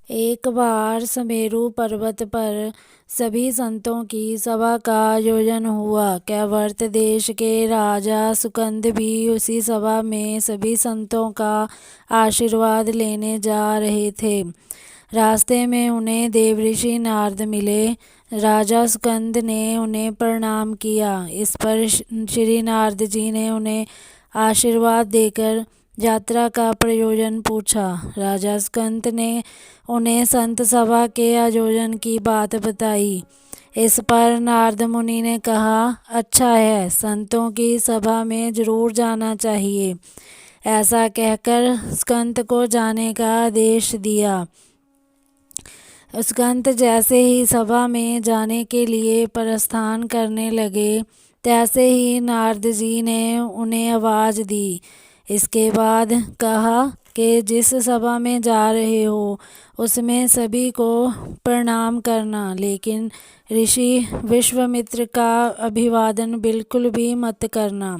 एक बार सुमेरु पर्वत पर सभी संतों की सभा का आयोजन हुआ। कैवर्त देश के राजा सुकंद भी उसी सभा में सभी संतों का आशीर्वाद लेने जा रहे थे। रास्ते में उन्हें देवऋषि नारद मिले। राजा सुकंद ने उन्हें प्रणाम किया। इस पर श्री नारद जी ने उन्हें आशीर्वाद देकर यात्रा का प्रयोजन पूछा। राजा स्कंद ने उन्हें संत सभा के आयोजन की बात बताई। इस पर नारद मुनि ने कहा, अच्छा है, संतों की सभा में जरूर जाना चाहिए। ऐसा कहकर स्कंद को जाने का आदेश दिया। स्कंद जैसे ही सभा में जाने के लिए प्रस्थान करने लगे, तैसे ही नारद जी ने उन्हें आवाज़ दी। इसके बाद कहा कि जिस सभा में जा रहे हो उसमें सभी को प्रणाम करना, लेकिन ऋषि विश्वामित्र का अभिवादन बिल्कुल भी मत करना।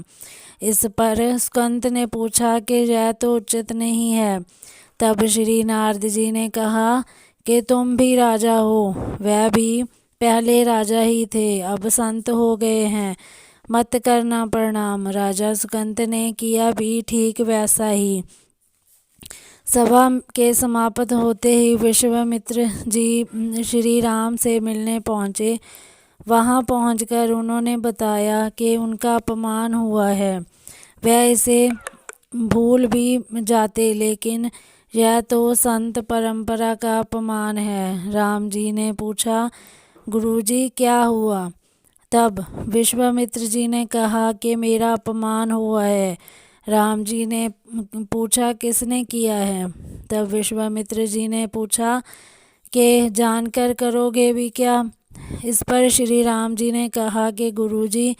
इस पर स्कंद ने पूछा कि यह तो उचित नहीं है। तब श्री नारद जी ने कहा कि तुम भी राजा हो, वह भी पहले राजा ही थे, अब संत हो गए हैं, मत करना प्रणाम। राजा सुकंद ने किया भी ठीक वैसा ही। सभा के समाप्त होते ही विश्वामित्र जी श्री राम से मिलने पहुँचे। वहाँ पहुंचकर उन्होंने बताया कि उनका अपमान हुआ है। वह इसे भूल भी जाते, लेकिन यह तो संत परंपरा का अपमान है। राम जी ने पूछा, गुरुजी क्या हुआ? तब विश्वामित्र जी ने कहा कि मेरा अपमान हुआ है। राम जी ने पूछा, किसने किया है? तब विश्वामित्र जी ने पूछा कि जानकर करोगे भी क्या? इस पर श्री राम जी ने कहा कि गुरुजी,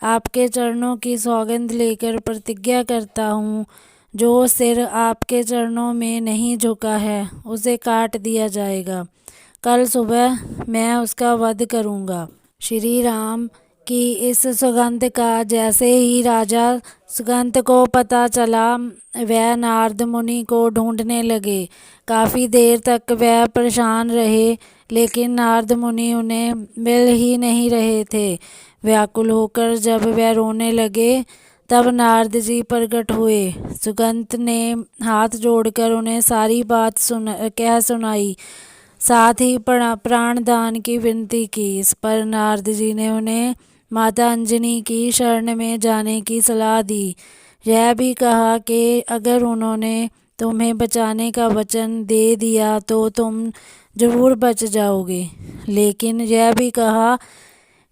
आपके चरणों की सौगंध लेकर प्रतिज्ञा करता हूँ, जो सिर आपके चरणों में नहीं झुका है उसे काट दिया जाएगा। कल सुबह मैं उसका वध करूँगा। श्री राम की इस सौगंध का जैसे ही राजा सुकंद को पता चला, वह नारद मुनि को ढूंढने लगे। काफ़ी देर तक वह परेशान रहे, लेकिन नारद मुनि उन्हें मिल ही नहीं रहे थे। व्याकुल होकर जब वह रोने लगे, तब नारद जी प्रकट हुए। सुकंद ने हाथ जोड़कर उन्हें सारी बात कह सुनाई, साथ ही प्राण दान की विनती की। इस पर नारद जी ने उन्हें माता अंजनी की शरण में जाने की सलाह दी। यह भी कहा कि अगर उन्होंने तुम्हें बचाने का वचन दे दिया तो तुम जरूर बच जाओगे, लेकिन यह भी कहा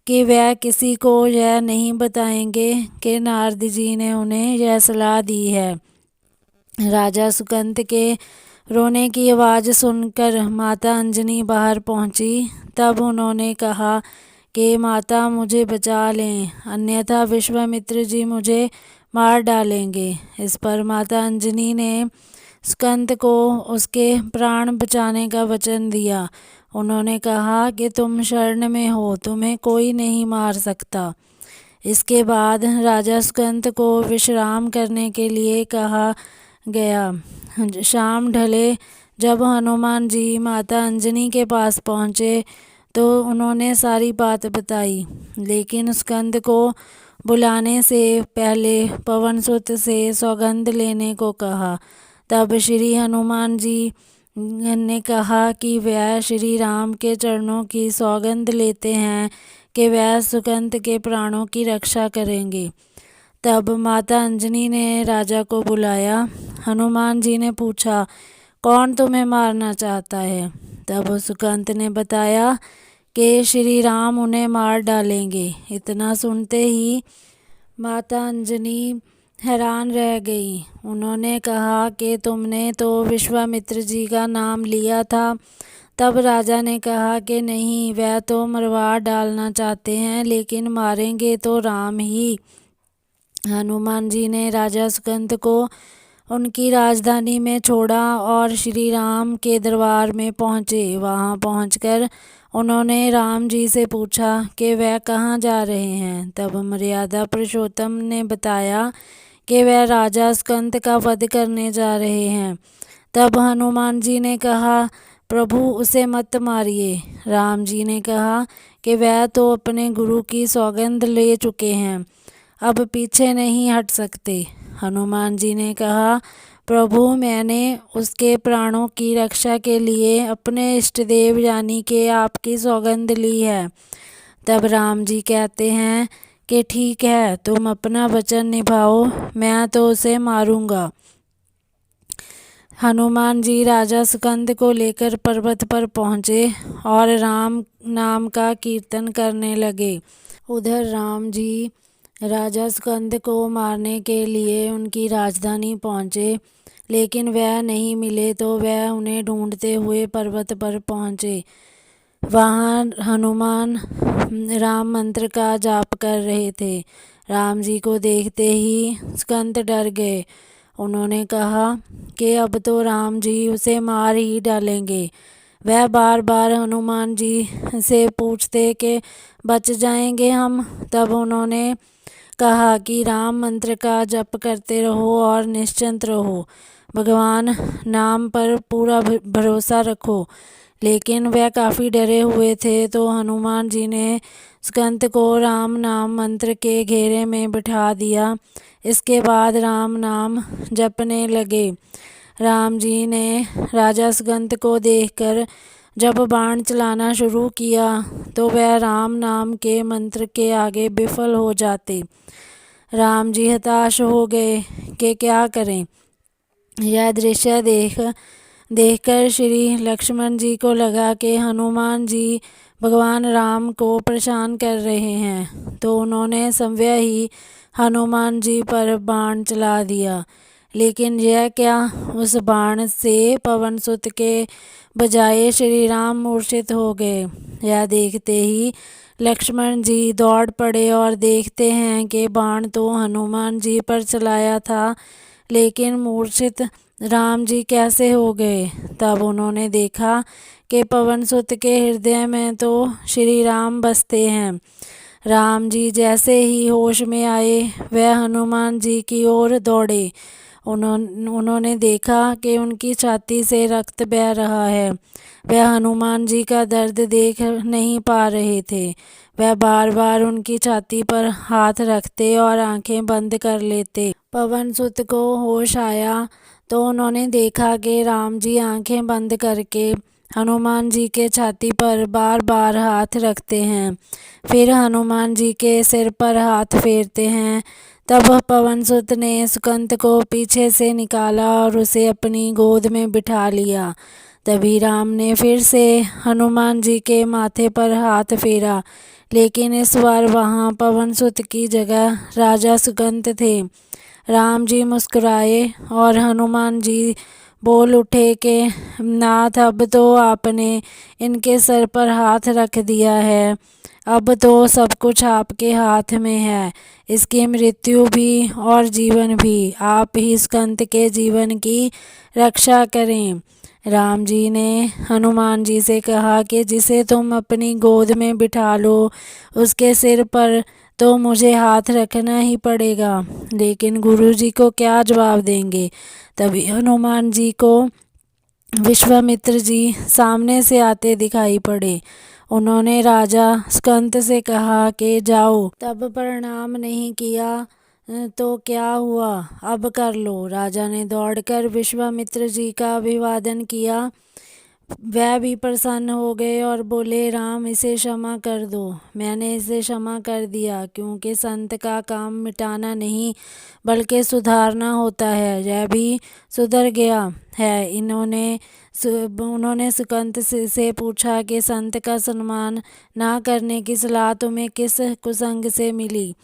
कि वह किसी को यह नहीं बताएंगे कि नारद जी ने उन्हें यह सलाह दी है। राजा सुकंद के रोने की आवाज़ सुनकर माता अंजनी बाहर पहुंची। तब उन्होंने कहा कि माता मुझे बचा लें, अन्यथा विश्वामित्र जी मुझे मार डालेंगे। इस पर माता अंजनी ने स्कंद को उसके प्राण बचाने का वचन दिया। उन्होंने कहा कि तुम शरण में हो, तुम्हें कोई नहीं मार सकता। इसके बाद राजा स्कंद को विश्राम करने के लिए कहा गया। शाम ढले जब हनुमान जी माता अंजनी के पास पहुँचे तो उन्होंने सारी बात बताई, लेकिन स्कंद को बुलाने से पहले पवनसुत से सौगंध लेने को कहा। तब श्री हनुमान जी ने कहा कि वह श्री राम के चरणों की सौगंध लेते हैं कि वह सुकंद के प्राणों की रक्षा करेंगे। तब माता अंजनी ने राजा को बुलाया। हनुमान जी ने पूछा, कौन तुम्हें मारना चाहता है? तब सुकंद ने बताया कि श्री राम उन्हें मार डालेंगे। इतना सुनते ही माता अंजनी हैरान रह गई। उन्होंने कहा कि तुमने तो विश्वामित्र जी का नाम लिया था। तब राजा ने कहा कि नहीं, वह तो मरवा डालना चाहते हैं, लेकिन मारेंगे तो राम ही। हनुमान जी ने राजा सुकंद को उनकी राजधानी में छोड़ा और श्री राम के दरबार में पहुँचे। वहाँ पहुँचकर उन्होंने राम जी से पूछा कि वह कहाँ जा रहे हैं। तब मर्यादा पुरुषोत्तम ने बताया कि वह राजा स्कंद का वध करने जा रहे हैं। तब हनुमान जी ने कहा, प्रभु उसे मत मारिए। राम जी ने कहा कि वह तो अपने गुरु की सौगंध ले चुके हैं, अब पीछे नहीं हट सकते। हनुमान जी ने कहा, प्रभु मैंने उसके प्राणों की रक्षा के लिए अपने इष्ट देव यानी कि आपकी सौगंध ली है। तब राम जी कहते हैं कि ठीक है, तुम अपना वचन निभाओ, मैं तो उसे मारूंगा। हनुमान जी राजा सुकंद को लेकर पर्वत पर पहुँचे और राम नाम का कीर्तन करने लगे। उधर राम जी राजा सुकंद को मारने के लिए उनकी राजधानी पहुँचे, लेकिन वह नहीं मिले तो वह उन्हें ढूंढते हुए पर्वत पर पहुँचे। वहाँ हनुमान राम मंत्र का जाप कर रहे थे। राम जी को देखते ही सुकंद डर गए। उन्होंने कहा कि अब तो राम जी उसे मार ही डालेंगे। वह बार बार हनुमान जी से पूछते कि बच जाएंगे हम। तब उन्होंने कहा कि राम मंत्र का जप करते रहो और निश्चिंत रहो, भगवान नाम पर पूरा भरोसा रखो। लेकिन वह काफ़ी डरे हुए थे, तो हनुमान जी ने सुकंद को राम नाम मंत्र के घेरे में बिठा दिया। इसके बाद राम नाम जपने लगे। राम जी ने राजा सुकंद को देखकर जब बाण चलाना शुरू किया तो वह राम नाम के मंत्र के आगे विफल हो जाते। राम जी हताश हो गए कि क्या करें। यह दृश्य देखकर श्री लक्ष्मण जी को लगा कि हनुमान जी भगवान राम को परेशान कर रहे हैं, तो उन्होंने स्वयं ही हनुमान जी पर बाण चला दिया। लेकिन यह क्या, उस बाण से पवन सुत के बजाय श्री राम मूर्छित हो गए। यह देखते ही लक्ष्मण जी दौड़ पड़े और देखते हैं कि बाण तो हनुमान जी पर चलाया था, लेकिन मूर्छित राम जी कैसे हो गए। तब उन्होंने देखा कि पवन सुत के हृदय में तो श्री राम बसते हैं। राम जी जैसे ही होश में आए वह हनुमान जी की ओर दौड़े। उन्होंने देखा कि उनकी छाती से रक्त बह रहा है। वह हनुमान जी का दर्द देख नहीं पा रहे थे। वह बार बार उनकी छाती पर हाथ रखते और आंखें बंद कर लेते। पवन सुत को होश आया तो उन्होंने देखा कि राम जी आंखें बंद करके हनुमान जी के छाती पर बार बार हाथ रखते हैं, फिर हनुमान जी के सिर पर हाथ फेरते हैं। तब पवन सुत ने सुकंद को पीछे से निकाला और उसे अपनी गोद में बिठा लिया। तभी राम ने फिर से हनुमान जी के माथे पर हाथ फेरा, लेकिन इस बार वहाँ पवन सुत की जगह राजा सुकंद थे। राम जी मुस्कुराए और हनुमान जी बोल उठे कि नाथ, अब तो आपने इनके सर पर हाथ रख दिया है, अब तो सब कुछ आपके हाथ में है। इसकी मृत्यु भी और जीवन भी आप ही सुकंद के जीवन की रक्षा करें। राम जी ने हनुमान जी से कहा कि जिसे तुम अपनी गोद में बिठा लो उसके सिर पर तो मुझे हाथ रखना ही पड़ेगा, लेकिन गुरु जी को क्या जवाब देंगे। तभी हनुमान जी को विश्वामित्र जी सामने से आते दिखाई पड़े। उन्होंने राजा सुकंद से कहा कि जाओ, तब प्रणाम नहीं किया तो क्या हुआ, अब कर लो। राजा ने दौड़कर विश्वामित्र जी का अभिवादन किया। वह भी प्रसन्न हो गए और बोले, राम इसे क्षमा कर दो। मैंने इसे क्षमा कर दिया, क्योंकि संत का काम मिटाना नहीं बल्कि सुधारना होता है। यह भी सुधर गया है। उन्होंने सुकंद से पूछा कि संत का सम्मान ना करने की सलाह तुम्हें किस कुसंग से मिली।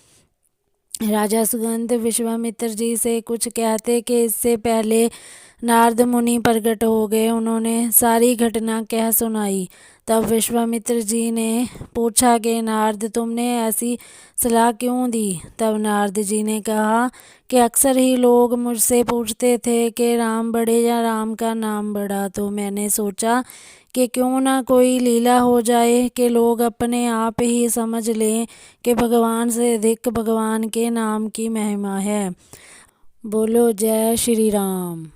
राजा सुकंद विश्वामित्र जी से कुछ कहते कि इससे पहले नारद मुनि प्रकट हो गए। उन्होंने सारी घटना कह सुनाई। तब विश्वामित्र जी ने पूछा कि नारद, तुमने ऐसी सलाह क्यों दी। तब नारद जी ने कहा कि अक्सर ही लोग मुझसे पूछते थे कि राम बड़े या राम का नाम बड़ा, तो मैंने सोचा कि क्यों ना कोई लीला हो जाए कि लोग अपने आप ही समझ लें कि भगवान से अधिक भगवान के नाम की महिमा है। बोलो जय श्री राम।